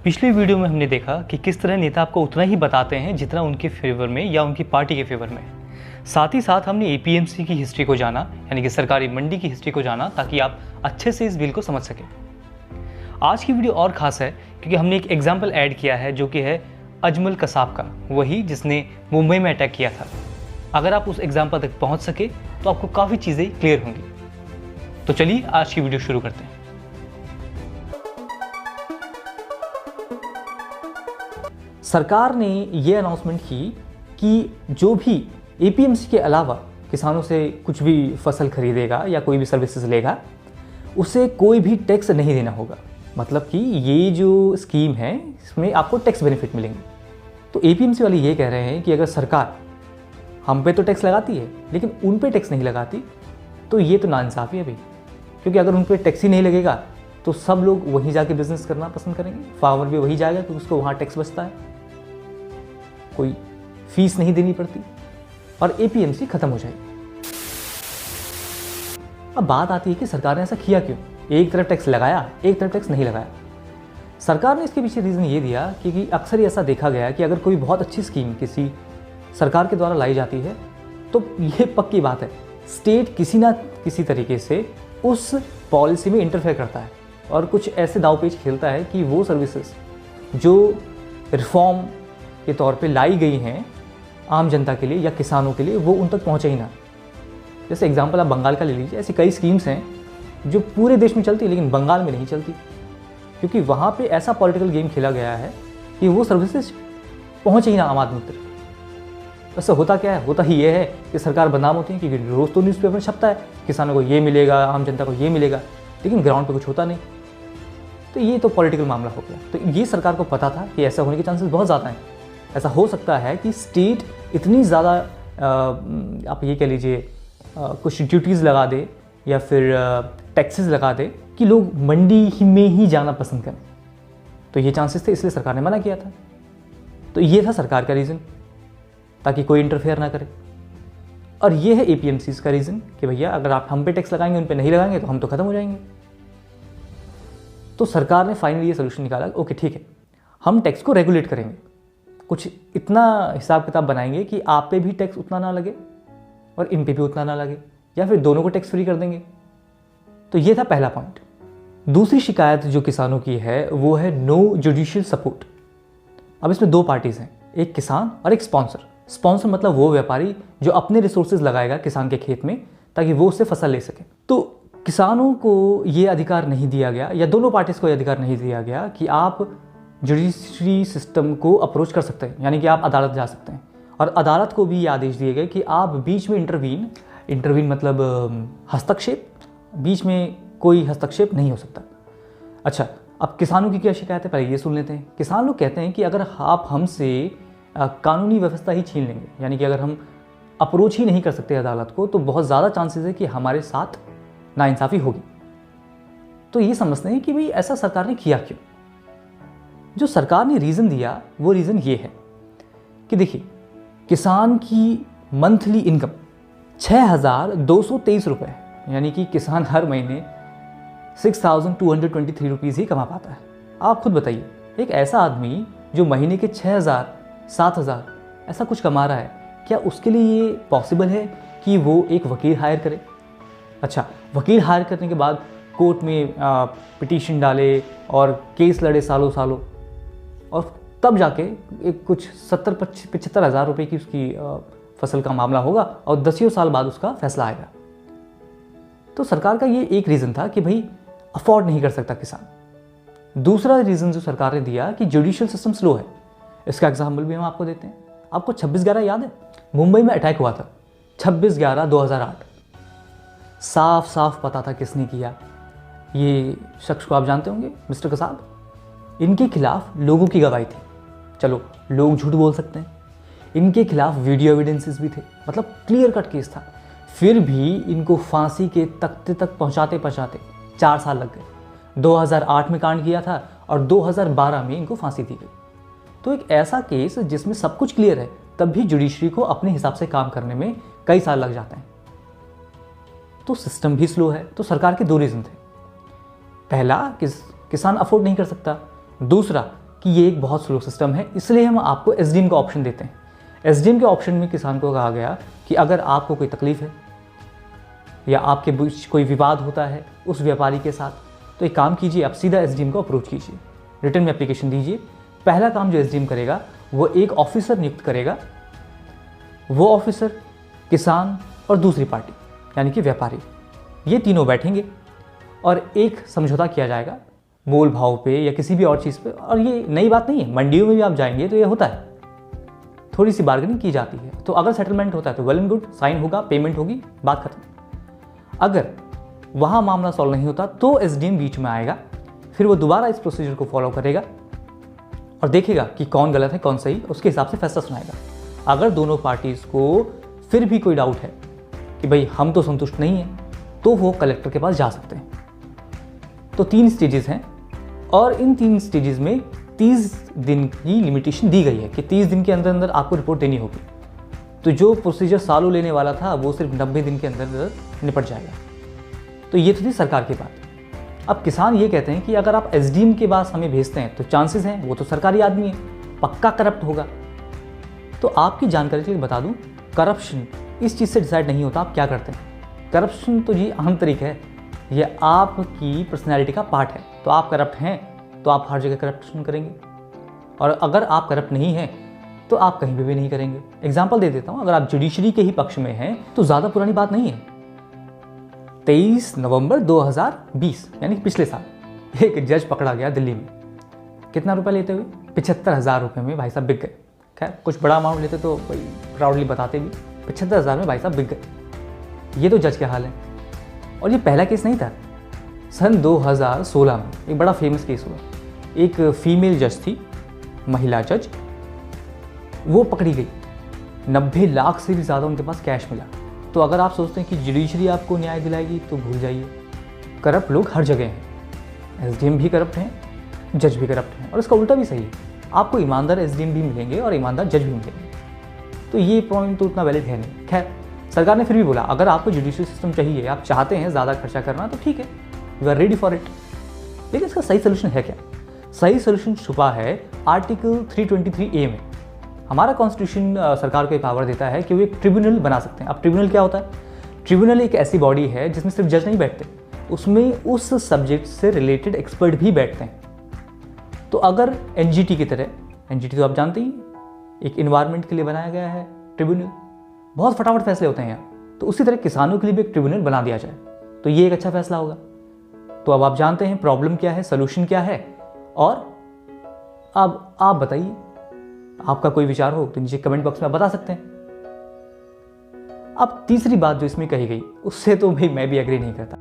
पिछले वीडियो में हमने देखा कि किस तरह नेता आपको उतना ही बताते हैं जितना उनके फेवर में या उनकी पार्टी के फेवर में। साथ ही साथ हमने एपीएमसी की हिस्ट्री को जाना, यानी कि सरकारी मंडी की हिस्ट्री को जाना, ताकि आप अच्छे से इस बिल को समझ सकें। आज की वीडियो और ख़ास है क्योंकि हमने एक एग्जाम्पल ऐड किया है जो कि है अजमल कसाब का, वही जिसने मुंबई में अटैक किया था। अगर आप उस एग्जाम्पल तक पहुँच सके तो आपको काफ़ी चीज़ें क्लियर होंगी। तो चलिए आज की वीडियो शुरू करते हैं। सरकार ने ये अनाउंसमेंट की कि जो भी एपीएमसी के अलावा किसानों से कुछ भी फसल खरीदेगा या कोई भी सर्विसेज लेगा, उसे कोई भी टैक्स नहीं देना होगा। मतलब कि ये जो स्कीम है इसमें आपको टैक्स बेनिफिट मिलेंगे। तो एपीएमसी वाले ये कह रहे हैं कि अगर सरकार हम पे तो टैक्स लगाती है लेकिन उन पे टैक्स नहीं लगाती तो ये तो नाइंसाफ़ी है भाई। क्योंकि अगर उन पे टैक्स ही नहीं लगेगा तो सब लोग वहीं जाके बिजनेस करना पसंद करेंगे, फार्मर भी वहीं जाएगा क्योंकि उसको वहाँ टैक्स बचता है, कोई फीस नहीं देनी पड़ती और एपीएमसी खत्म हो जाएगी। अब बात आती है कि सरकार ने ऐसा किया क्यों, एक तरफ टैक्स लगाया एक तरफ टैक्स नहीं लगाया। सरकार ने इसके पीछे रीज़न ये दिया कि अक्सर ही ऐसा देखा गया कि अगर कोई बहुत अच्छी स्कीम किसी सरकार के द्वारा लाई जाती है तो ये पक्की बात है स्टेट किसी ना किसी तरीके से उस पॉलिसी में इंटरफेयर करता है और कुछ ऐसे दांव-पेच खेलता है कि वो सर्विसेज जो रिफॉर्म के तौर पे लाई गई हैं आम जनता के लिए या किसानों के लिए, वो उन तक पहुँचे ही ना। जैसे एग्जांपल आप बंगाल का ले लीजिए, ऐसी कई स्कीम्स हैं जो पूरे देश में चलती है लेकिन बंगाल में नहीं चलती क्योंकि वहाँ पे ऐसा पॉलिटिकल गेम खेला गया है कि वो सर्विसेज पहुँचे ही ना आम आदमी तक। वैसे होता क्या है, होता ही ये है कि सरकार बदनाम होती है क्योंकि रोज़ तो न्यूज़पेपर में छपता है किसानों को ये मिलेगा, आम जनता को ये मिलेगा, लेकिन ग्राउंड पे कुछ होता नहीं। तो ये तो पॉलिटिकल मामला हो गया। तो ये सरकार को पता था कि ऐसा होने के चांसेस बहुत ज़्यादा हैं। ऐसा हो सकता है कि स्टेट इतनी ज़्यादा आप ये कह लीजिए कुछ ड्यूटीज़ लगा दे या फिर टैक्सेस लगा दे कि लोग मंडी ही में ही जाना पसंद करें। तो ये चांसेस थे, इसलिए सरकार ने मना किया था। तो ये था सरकार का रीज़न, ताकि कोई इंटरफेयर ना करे। और ये है एपीएमसीज़ का रीज़न कि भैया अगर आप हम पे टैक्स लगाएंगे उन पे नहीं लगाएंगे तो हम तो ख़त्म हो जाएंगे। तो सरकार ने फाइनली ये सोल्यूशन निकाला, ओके ठीक है, हम टैक्स को रेगुलेट करेंगे, कुछ इतना हिसाब किताब बनाएंगे कि आप पे भी टैक्स उतना ना लगे और इन पे भी उतना ना लगे, या फिर दोनों को टैक्स फ्री कर देंगे। तो ये था पहला पॉइंट। दूसरी शिकायत जो किसानों की है वो है नो जुडिशियल सपोर्ट। अब इसमें दो पार्टीज़ हैं, एक किसान और एक स्पॉन्सर। स्पॉन्सर मतलब वो व्यापारी जो अपने रिसोर्सेज लगाएगा किसान के खेत में ताकि वो उससे फसल ले सके। तो किसानों को ये अधिकार नहीं दिया गया, या दोनों पार्टीज़ को ये अधिकार नहीं दिया गया कि आप जुडिशरी सिस्टम को अप्रोच कर सकते हैं, यानी कि आप अदालत जा सकते हैं। और अदालत को भी ये आदेश दिए गए कि आप बीच में इंटरवीन मतलब हस्तक्षेप, बीच में कोई हस्तक्षेप नहीं हो सकता। अच्छा, अब किसानों की क्या शिकायत है पहले ये सुन लेते हैं। किसान लोग कहते हैं कि अगर आप हमसे कानूनी व्यवस्था ही छीन लेंगे, यानी कि अगर हम अप्रोच ही नहीं कर सकते अदालत को, तो बहुत ज़्यादा चांसेस है कि हमारे साथ नाइंसाफ़ी होगी। तो ये समझते हैं कि भाई ऐसा सरकार ने किया क्यों। जो सरकार ने रीज़न दिया वो रीज़न ये है कि देखिए, किसान की मंथली इनकम 6,223 रुपये, यानी कि किसान हर महीने 6,223 रुपीज़ ही कमा पाता है। आप खुद बताइए, एक ऐसा आदमी जो महीने के 6,000 7,000 ऐसा कुछ कमा रहा है, क्या उसके लिए ये पॉसिबल है कि वो एक वकील हायर करे? अच्छा, वकील हायर करने के बाद कोर्ट में पिटीशन डाले और केस लड़े सालों सालों, और तब जाके एक कुछ 70-75 हज़ार रुपये की उसकी फसल का मामला होगा और 10 साल बाद उसका फैसला आएगा। तो सरकार का ये एक रीज़न था कि भाई अफोर्ड नहीं कर सकता किसान। दूसरा रीज़न जो सरकार ने दिया कि जुडिशियल सिस्टम स्लो है। इसका एग्जाम्पल भी हम आपको देते हैं। आपको 26/11 याद है, मुंबई में अटैक हुआ था 26/11/2008। साफ साफ पता था किसने किया। ये शख्स को आप जानते होंगे, मिस्टर कसाब। इनके खिलाफ लोगों की गवाही थी। चलो, लोग झूठ बोल सकते हैं, इनके खिलाफ वीडियो एविडेंसेस भी थे, मतलब क्लियर कट केस था। फिर भी इनको फांसी के तख्ते तक पहुंचाते 4 साल लग गए। 2008 में कांड किया था और 2012 में इनको फांसी दी गई। तो एक ऐसा केस जिसमें सब कुछ क्लियर है, तब भी जुडिशरी को अपने हिसाब से काम करने में कई साल लग जाते हैं। तो सिस्टम भी स्लो है। तो सरकार के दो रीज़न थे। पहला, किसान अफोर्ड नहीं कर सकता। दूसरा, कि ये एक बहुत स्लो सिस्टम है, इसलिए हम आपको एसडीएम का ऑप्शन देते हैं। एसडीएम के ऑप्शन में किसान को कहा गया कि अगर आपको कोई तकलीफ है या आपके बीच कोई विवाद होता है उस व्यापारी के साथ, तो एक काम कीजिए, आप सीधा एसडीएम को अप्रोच कीजिए, रिटर्न में एप्लीकेशन दीजिए। पहला काम जो एसडीएम करेगा वो एक ऑफिसर नियुक्त करेगा। वो ऑफिसर, किसान और दूसरी पार्टी यानी कि व्यापारी, ये तीनों बैठेंगे और एक समझौता किया जाएगा मोल भाव पे या किसी भी और चीज़ पे। और ये नई बात नहीं है, मंडियों में भी आप जाएंगे तो ये होता है, थोड़ी सी बार्गेनिंग की जाती है। तो अगर सेटलमेंट होता है तो वेल एंड गुड, साइन होगा, पेमेंट होगी, बात खत्म। अगर वहाँ मामला सॉल्व नहीं होता तो एसडीएम बीच में आएगा, फिर वो दोबारा इस प्रोसीजर को फॉलो करेगा और देखेगा कि कौन गलत है कौन सही, उसके हिसाब से फैसला सुनाएगा। अगर दोनों पार्टीज़ को फिर भी कोई डाउट है कि भाई हम तो संतुष्ट नहीं हैं, तो वो कलेक्टर के पास जा सकते हैं। तो 3 स्टेजेस हैं और इन 3 स्टेजेस में 30 दिन की लिमिटेशन दी गई है कि 30 दिन के अंदर अंदर आपको रिपोर्ट देनी होगी। तो जो प्रोसीजर सालों लेने वाला था वो सिर्फ 90 दिन के अंदर अंदर निपट जाएगा। तो ये तो थी सरकार की बात। अब किसान ये कहते हैं कि अगर आप एसडीएम के पास हमें भेजते हैं तो चांसेस हैं, वो तो सरकारी आदमी है, पक्का करप्ट होगा। तो आपकी जानकारी के लिए बता दूं, करप्शन इस चीज़ से डिसाइड नहीं होता आप क्या करते हैं। करप्शन तो जी आंतरिक है, ये आपकी पर्सनैलिटी का पार्ट है। तो आप करप्ट हैं तो आप हर जगह करप्शन करेंगे, और अगर आप करप्ट नहीं हैं तो आप कहीं पे भी नहीं करेंगे। एग्जाम्पल दे देता हूँ, अगर आप जुडिशरी के ही पक्ष में हैं तो ज़्यादा पुरानी बात नहीं है। 23 नवंबर 2020 यानी कि पिछले साल एक जज पकड़ा गया दिल्ली में। कितना रुपया लेते हुए? 75,000 रुपये में भाई साहब बिक गए। खैर कुछ बड़ा अमाउंट लेते तो भाई प्राउडली बताते भी, 75,000 में भाई साहब बिक गए। ये तो जज के हाल है। और ये पहला केस नहीं था। सन 2016 में एक बड़ा फेमस केस हुआ। एक फीमेल जज थी, महिला जज, वो पकड़ी गई। 90 लाख से भी ज़्यादा उनके पास कैश मिला। तो अगर आप सोचते हैं कि जुडिशरी आपको न्याय दिलाएगी तो भूल जाइए। करप्ट लोग हर जगह हैं, एसडीएम भी करप्ट हैं, जज भी करप्ट हैं, और इसका उल्टा भी सही है। आपको ईमानदार एसडीएम भी मिलेंगे और ईमानदार जज भी मिलेंगे। तो ये पॉइंट तो उतना वैलिड है नहीं। खैर सरकार ने फिर भी बोला अगर आपको जुडिशरी सिस्टम चाहिए, आप चाहते हैं ज़्यादा खर्चा करना, तो ठीक है, we are ready for it. लेकिन इसका सही सोल्यूशन है क्या? सही सोल्यूशन छुपा है आर्टिकल 323A में। हमारा कॉन्स्टिट्यूशन सरकार को ये पावर देता है कि वो एक ट्रिब्यूनल बना सकते हैं। अब ट्रिब्यूनल क्या होता है? ट्रिब्यूनल एक ऐसी बॉडी है जिसमें सिर्फ जज नहीं बैठते, उसमें उस सब्जेक्ट से रिलेटेड एक्सपर्ट भी बैठते हैं। तो अगर एनजीटी की तरह, एनजीटी तो आप जानते ही, एक इन्वायरमेंट के लिए बनाया गया है ट्रिब्यूनल, बहुत फटाफट फैसले होते हैं यहाँ, तो उसी तरह किसानों के लिए भी एक ट्रिब्यूनल बना दिया जाए तो ये एक अच्छा फैसला होगा। तो अब आप जानते हैं प्रॉब्लम क्या है, सोल्यूशन क्या है, और अब आप बताइए, आपका कोई विचार हो तो नीचे कमेंट बॉक्स में आप बता सकते हैं। अब तीसरी बात जो इसमें कही गई उससे तो भाई मैं भी एग्री नहीं करता।